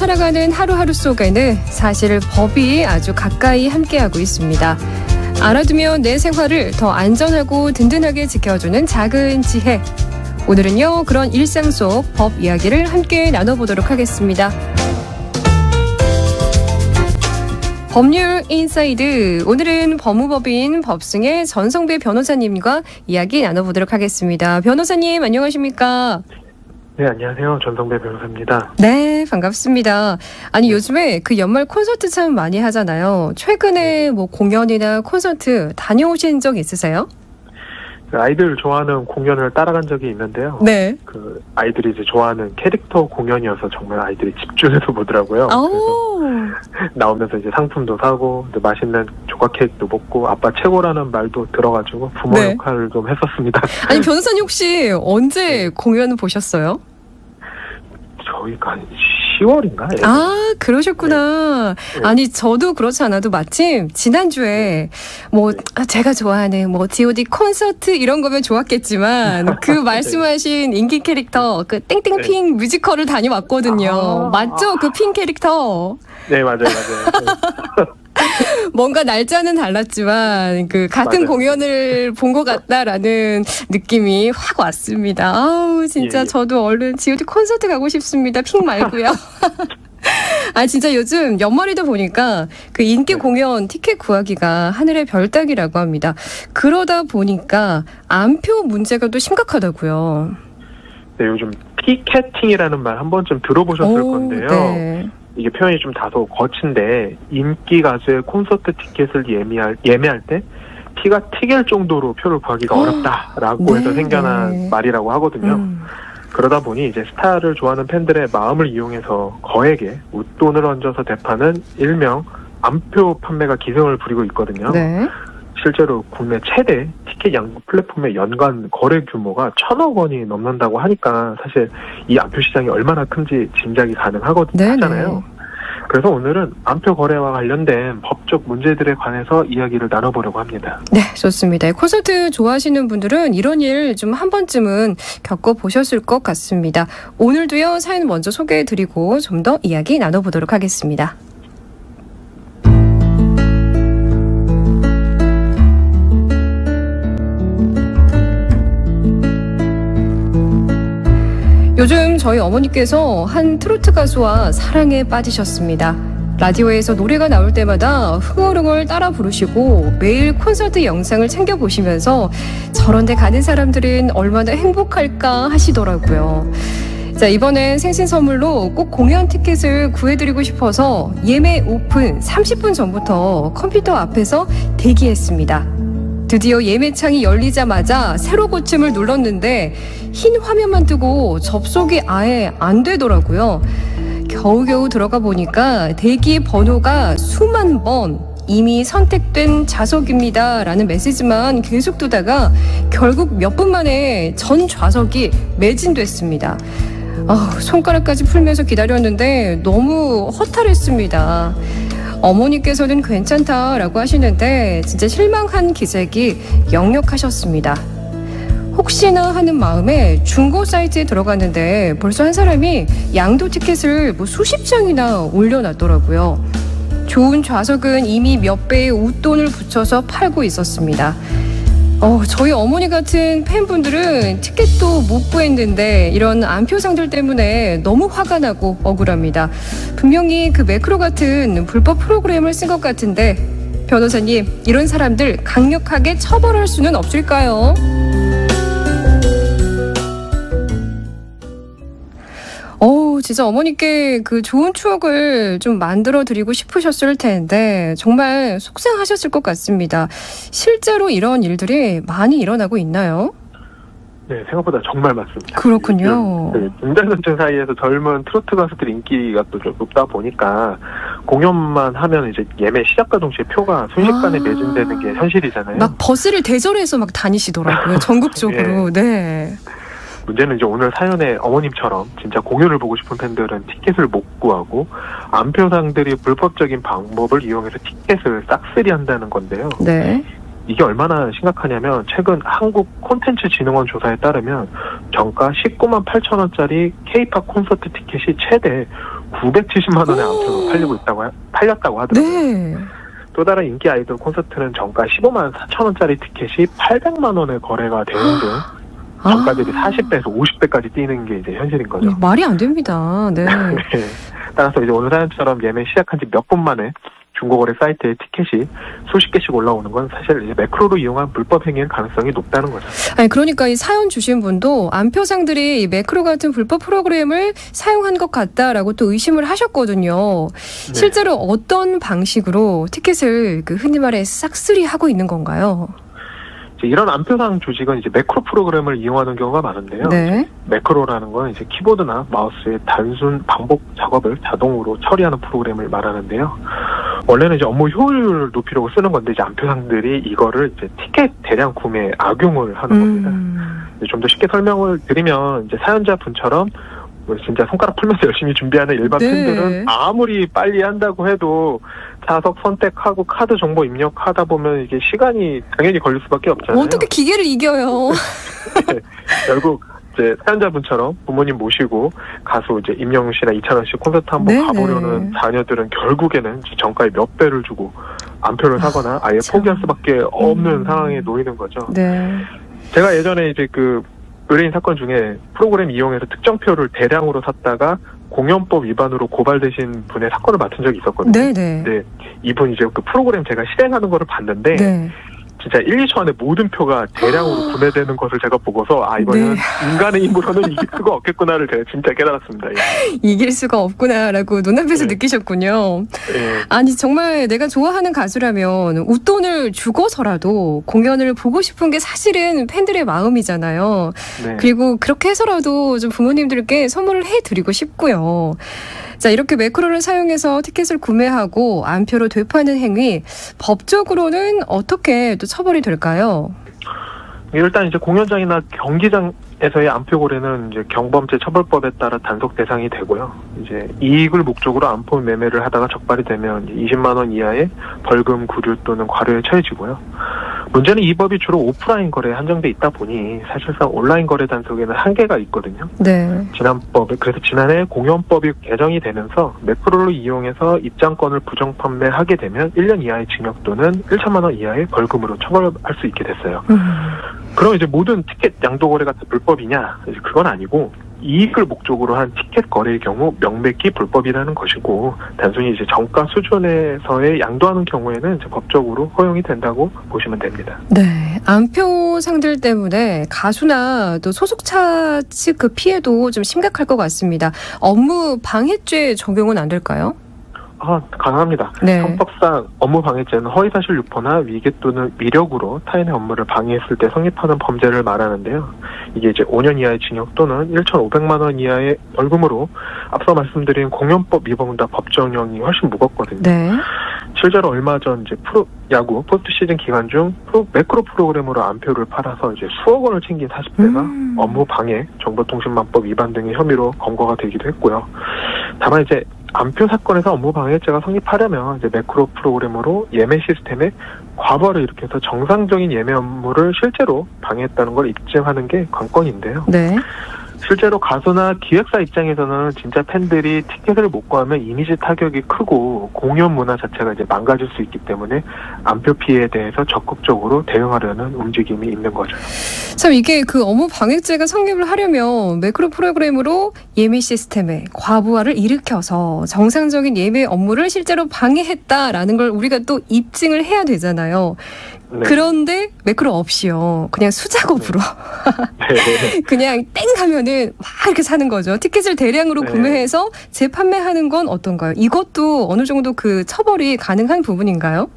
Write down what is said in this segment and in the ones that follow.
살아가는 하루하루 속에는 사실 법이 아주 가까이 함께하고 있습니다. 알아두면 내 생활을 더 안전하고 든든하게 지켜주는 작은 지혜. 오늘은요, 그런 일상 속 법 이야기를 함께 나눠보도록 하겠습니다. 법률 인사이드. 오늘은 법무법인 법승의 전성배 변호사님과 이야기 나눠보도록 하겠습니다. 변호사님, 안녕하십니까? 네, 안녕하세요. 전성배 변호사입니다. 네, 반갑습니다. 아니, 요즘에 그 연말 콘서트 참 많이 하잖아요. 최근에 뭐 공연이나 콘서트 다녀오신 적 있으세요? 아이들 좋아하는 공연을 따라간 적이 있는데요. 네. 그 아이들이 이제 좋아하는 캐릭터 공연이어서 정말 아이들이 집중해서 보더라고요. 그래서 나오면서 이제 상품도 사고, 맛있는 조각 케이크도 먹고, 아빠 최고라는 말도 들어가지고 부모 네. 역할을 좀 했었습니다. 아니, 변호사님 혹시 언제 공연 보셨어요? 저희가 한 10월인가? 아, 그러셨구나. 네. 아니, 저도 그렇지 않아도 마침 지난주에 뭐 제가 좋아하는 뭐 G.O.D 콘서트 이런 거면 좋았겠지만 그 말씀하신 인기 캐릭터 그 땡땡핑 뮤지컬을 다녀왔거든요. 맞죠? 그 핑 캐릭터. 네, 맞아요. 뭔가 날짜는 달랐지만 그 같은 맞아요. 공연을 본 것 같다라는 느낌이 확 왔습니다. 아우, 진짜 예. 저도 얼른 G.O.D 콘서트 가고 싶습니다. 핑 말고요. 아, 진짜 요즘 연말이다 보니까 그 인기 공연 티켓 구하기가 하늘의 별 따기라고 합니다. 그러다 보니까 안표 문제가 또 심각하다고요. 네, 요즘 티켓팅이라는 말 한 번쯤 들어보셨을 건데요. 네. 이게 표현이 좀 다소 거친데, 인기 가수의 콘서트 티켓을 예매할 때 피가 튀길 정도로 표를 구하기가 어렵다라고 해서 생겨난 말이라고 하거든요. 그러다 보니 이제 스타를 좋아하는 팬들의 마음을 이용해서 거액의 웃돈을 얹어서 대파는 일명 안표 판매가 기승을 부리고 있거든요. 네. 실제로 국내 최대 티켓 양도 플랫폼의 연간 거래 규모가 1,000억 원이 넘는다고 하니까 사실 이 안표 시장이 얼마나 큰지 짐작이 가능하잖아요. 그래서 오늘은 안표 거래와 관련된 법적 문제들에 관해서 이야기를 나눠보려고 합니다. 네, 좋습니다. 콘서트 좋아하시는 분들은 이런 일 좀 한 번쯤은 겪어보셨을 것 같습니다. 오늘도요, 사연 먼저 소개해드리고 좀 더 이야기 나눠보도록 하겠습니다. 요즘 저희 어머니께서 한 트로트 가수와 사랑에 빠지셨습니다. 라디오에서 노래가 나올 때마다 흥얼흥얼 따라 부르시고 매일 콘서트 영상을 챙겨보시면서 저런 데 가는 사람들은 얼마나 행복할까 하시더라고요. 자, 이번엔 생신 선물로 꼭 공연 티켓을 구해드리고 싶어서 예매 오픈 30분 전부터 컴퓨터 앞에서 대기했습니다. 드디어 예매창이 열리자마자 새로 고침을 눌렀는데 흰 화면만 뜨고 접속이 아예 안 되더라고요. 겨우겨우 들어가 보니까 대기 번호가 수만 번, 이미 선택된 좌석입니다 라는 메시지만 계속 뜨다가 결국 몇 분 만에 전 좌석이 매진됐습니다. 손가락까지 풀면서 기다렸는데 너무 허탈했습니다. 어머니께서는 괜찮다라고 하시는데 진짜 실망한 기색이 역력하셨습니다. 혹시나 하는 마음에 중고 사이트에 들어갔는데 벌써 한 사람이 양도 티켓을 수십 장이나 올려놨더라고요. 좋은 좌석은 이미 몇 배의 웃돈을 붙여서 팔고 있었습니다. 저희 어머니 같은 팬분들은 티켓도 못 구했는데 이런 안표상들 때문에 너무 화가 나고 억울합니다. 분명히 그 매크로 같은 불법 프로그램을 쓴 것 같은데 변호사님, 이런 사람들 강력하게 처벌할 수는 없을까요? 진짜 어머니께 그 좋은 추억을 좀 만들어 드리고 싶으셨을 텐데 정말 속상하셨을 것 같습니다. 실제로 이런 일들이 많이 일어나고 있나요? 네, 생각보다 정말 많습니다. 그렇군요. 중장년층 사이에서 젊은 트로트 가수들 인기가 또 좀 높다 보니까 공연만 하면 이제 예매 시작과 동시에 표가 순식간에 매진되는 게 현실이잖아요. 막 버스를 대절해서 막 다니시더라고요. 전국적으로. 네. 문제는 이제 오늘 사연의 어머님처럼 진짜 공연을 보고 싶은 팬들은 티켓을 못 구하고 안표상들이 불법적인 방법을 이용해서 티켓을 싹쓸이 한다는 건데요. 네. 이게 얼마나 심각하냐면 최근 한국 콘텐츠진흥원 조사에 따르면 정가 19만 8천 원짜리 K-팝 콘서트 티켓이 최대 970만 원의 암표로 팔렸다고 하더라고요. 네. 또 다른 인기 아이돌 콘서트는 정가 15만 4천 원짜리 티켓이 800만 원에 거래가 되는 등 정가 대비 40배에서 50배까지 뛰는 게 이제 현실인 거죠. 말이 안 됩니다. 네. 네. 따라서 이제 오늘 사연처럼 예매 시작한 지 몇 분 만에 중고거래 사이트에 티켓이 수십 개씩 올라오는 건 사실 이제 매크로로 이용한 불법 행위일 가능성이 높다는 거죠. 아니 그러니까 이 사연 주신 분도 암표상들이 이 매크로 같은 불법 프로그램을 사용한 것 같다라고 또 의심을 하셨거든요. 네. 실제로 어떤 방식으로 티켓을 그 흔히 말해 싹쓸이 하고 있는 건가요? 이런 암표상 조직은 이제 매크로 프로그램을 이용하는 경우가 많은데요. 네. 매크로라는 건 이제 키보드나 마우스의 단순 반복 작업을 자동으로 처리하는 프로그램을 말하는데요. 원래는 이제 업무 효율을 높이려고 쓰는 건데 이제 암표상들이 이거를 이제 티켓 대량 구매에 악용을 하는 겁니다. 좀 더 쉽게 설명을 드리면 이제 사연자 분처럼 뭐 진짜 손가락 풀면서 열심히 준비하는 일반 네. 팬들은 아무리 빨리 한다고 해도 좌석 선택하고 카드 정보 입력하다 보면 이게 시간이 당연히 걸릴 수밖에 없잖아요. 어떻게 기계를 이겨요? 네. 결국 이제 사연자분처럼 부모님 모시고 가수 이제 임영웅 씨나 이찬원 씨 콘서트 한번 네네. 가보려는 자녀들은 결국에는 정가의 몇 배를 주고 암표를 사거나 아예 참. 포기할 수밖에 없는 상황에 놓이는 거죠. 네. 제가 예전에 이제 그 의뢰인 사건 중에 프로그램 이용해서 특정표를 대량으로 샀다가 공연법 위반으로 고발되신 분의 사건을 맡은 적이 있었거든요. 네네. 네, 이분 이제 그 프로그램 제가 실행하는 거를 봤는데 네. 진짜 1, 2초 안에 모든 표가 대량으로 구매되는 것을 제가 보고서 이거는 네. 인간의 힘으로는 이길 수가 없겠구나를 제가 진짜 깨달았습니다. 예. 이길 수가 없구나라고 눈앞에서 네. 느끼셨군요. 예. 아니 정말 내가 좋아하는 가수라면 웃돈을 주고서라도 공연을 보고 싶은 게 사실은 팬들의 마음이잖아요. 네. 그리고 그렇게 해서라도 좀 부모님들께 선물을 해드리고 싶고요. 자, 이렇게 매크로를 사용해서 티켓을 구매하고 암표로 되파는 행위, 법적으로는 어떻게 또 처벌이 될까요? 일단 이제 공연장이나 경기장에서의 암표 거래는 이제 경범죄 처벌법에 따라 단속 대상이 되고요. 이제 이익을 목적으로 암표 매매를 하다가 적발이 되면 20만 원 이하의 벌금, 구류 또는 과료에 처해지고요. 문제는 이 법이 주로 오프라인 거래에 한정돼 있다 보니 사실상 온라인 거래 단속에는 한계가 있거든요. 네. 그래서 지난해 공연법이 개정이 되면서 매크로를 이용해서 입장권을 부정 판매하게 되면 1년 이하의 징역 또는 1천만 원 이하의 벌금으로 처벌할 수 있게 됐어요. 그럼 이제 모든 티켓 양도 거래가 다 불법이냐? 이제 그건 아니고 이익을 목적으로 한 티켓 거래의 경우 명백히 불법이라는 것이고 단순히 이제 정가 수준에서의 양도하는 경우에는 이제 법적으로 허용이 된다고 보시면 됩니다. 네. 암표상들 때문에 가수나 또 소속차 측 그 피해도 좀 심각할 것 같습니다. 업무 방해죄 적용은 안 될까요? 가능합니다. 네. 형법상 업무방해죄는 허위사실 유포나 위계 또는 위력으로 타인의 업무를 방해했을 때 성립하는 범죄를 말하는데요. 이게 이제 5년 이하의 징역 또는 1,500만 원 이하의 벌금으로 앞서 말씀드린 공연법 위반보다 법정형이 훨씬 무겁거든요. 네. 실제로 얼마 전 이제 야구 포스트 시즌 기간 중 매크로 프로그램으로 암표를 팔아서 이제 수억 원을 챙긴 40대가 업무 방해, 정보통신망법 위반 등의 혐의로 검거가 되기도 했고요. 다만 이제 암표 사건에서 업무 방해죄가 성립하려면 이제 매크로 프로그램으로 예매 시스템에 과부하를 일으켜서 정상적인 예매 업무를 실제로 방해했다는 걸 입증하는 게 관건인데요. 네. 실제로 가수나 기획사 입장에서는 진짜 팬들이 티켓을 못 구하면 이미지 타격이 크고 공연 문화 자체가 이제 망가질 수 있기 때문에 암표 피해에 대해서 적극적으로 대응하려는 움직임이 있는 거죠. 참 이게 그 업무 방해죄가 성립을 하려면 매크로 프로그램으로 예매 시스템에 과부하를 일으켜서 정상적인 예매 업무를 실제로 방해했다라는 걸 우리가 또 입증을 해야 되잖아요. 네. 그런데 매크로 없이요. 그냥 수작업으로 네. 그냥 땡 하면은 막 이렇게 사는 거죠. 티켓을 대량으로 네. 구매해서 재판매하는 건 어떤가요? 이것도 어느 정도 그 처벌이 가능한 부분인가요?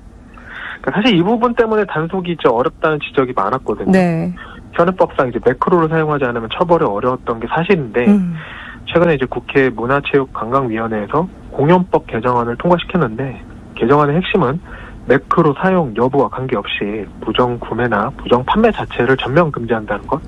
사실 이 부분 때문에 단속이 이제 어렵다는 지적이 많았거든요. 네. 현행법상 이제 매크로를 사용하지 않으면 처벌이 어려웠던 게 사실인데 최근에 이제 국회 문화체육관광위원회에서 공연법 개정안을 통과시켰는데 개정안의 핵심은 매크로 사용 여부와 관계없이 부정 구매나 부정 판매 자체를 전면 금지한다는 것.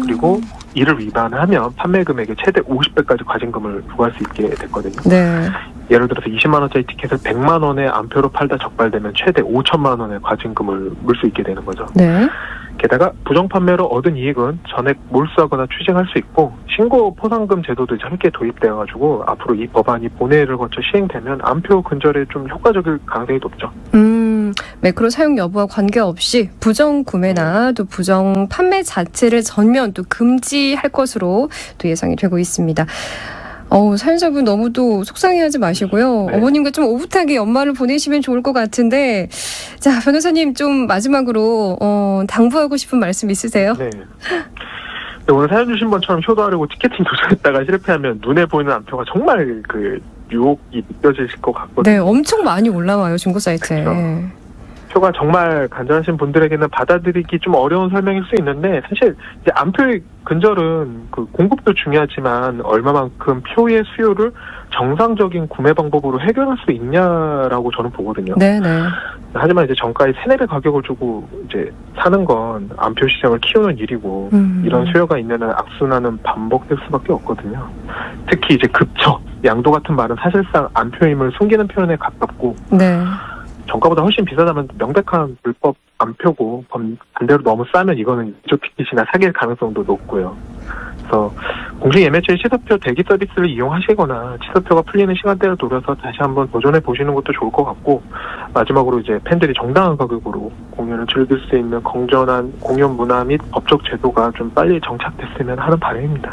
그리고 이를 위반하면 판매 금액의 최대 50배까지 과징금을 부과할 수 있게 됐거든요. 네. 예를 들어서 20만 원짜리 티켓을 100만 원에 암표로 팔다 적발되면 최대 5천만 원의 과징금을 물 수 있게 되는 거죠. 네. 게다가 부정 판매로 얻은 이익은 전액 몰수하거나 추징할 수 있고 신고 포상금 제도도 이제 함께 도입되어가지고 앞으로 이 법안이 본회의를 거쳐 시행되면 암표 근절에 좀 효과적일 가능성이 높죠. 매크로 사용 여부와 관계없이 부정 구매나 또 부정 판매 자체를 전면 또 금지할 것으로 또 예상이 되고 있습니다. 사연자분 너무 또 속상해하지 마시고요. 네. 어머님과 좀 오붓하게 연말을 보내시면 좋을 것 같은데, 자, 변호사님 좀 마지막으로 당부하고 싶은 말씀 있으세요? 네. 오늘 사연 주신 분처럼 효도하려고 티켓팅 도전했다가 실패하면 눈에 보이는 암표가 정말 그 유혹이 느껴지실 것 같거든요. 네, 엄청 많이 올라와요, 중고 사이트에. 그렇죠. 표가 정말 간절하신 분들에게는 받아들이기 좀 어려운 설명일 수 있는데 사실 이제 암표의 근절은 그 공급도 중요하지만 얼마만큼 표의 수요를 정상적인 구매 방법으로 해결할 수 있냐라고 저는 보거든요. 네네. 하지만 이제 정가의 3-4배 가격을 주고 이제 사는 건 암표 시장을 키우는 일이고 이런 수요가 있는 한 악순환은 반복될 수밖에 없거든요. 특히 이제 급처, 양도 같은 말은 사실상 암표임을 숨기는 표현에 가깝고 네. 정가보다 훨씬 비싸다면 명백한 불법 암표고 반대로 너무 싸면 이거는 이쪽 티켓이나 사기일 가능성도 높고요. 그래서 공식예매처의 취소표 대기 서비스를 이용하시거나 취소표가 풀리는 시간대를 노려서 다시 한번 도전해 보시는 것도 좋을 것 같고 마지막으로 이제 팬들이 정당한 가격으로 공연을 즐길 수 있는 건전한 공연 문화 및 법적 제도가 좀 빨리 정착됐으면 하는 바람입니다.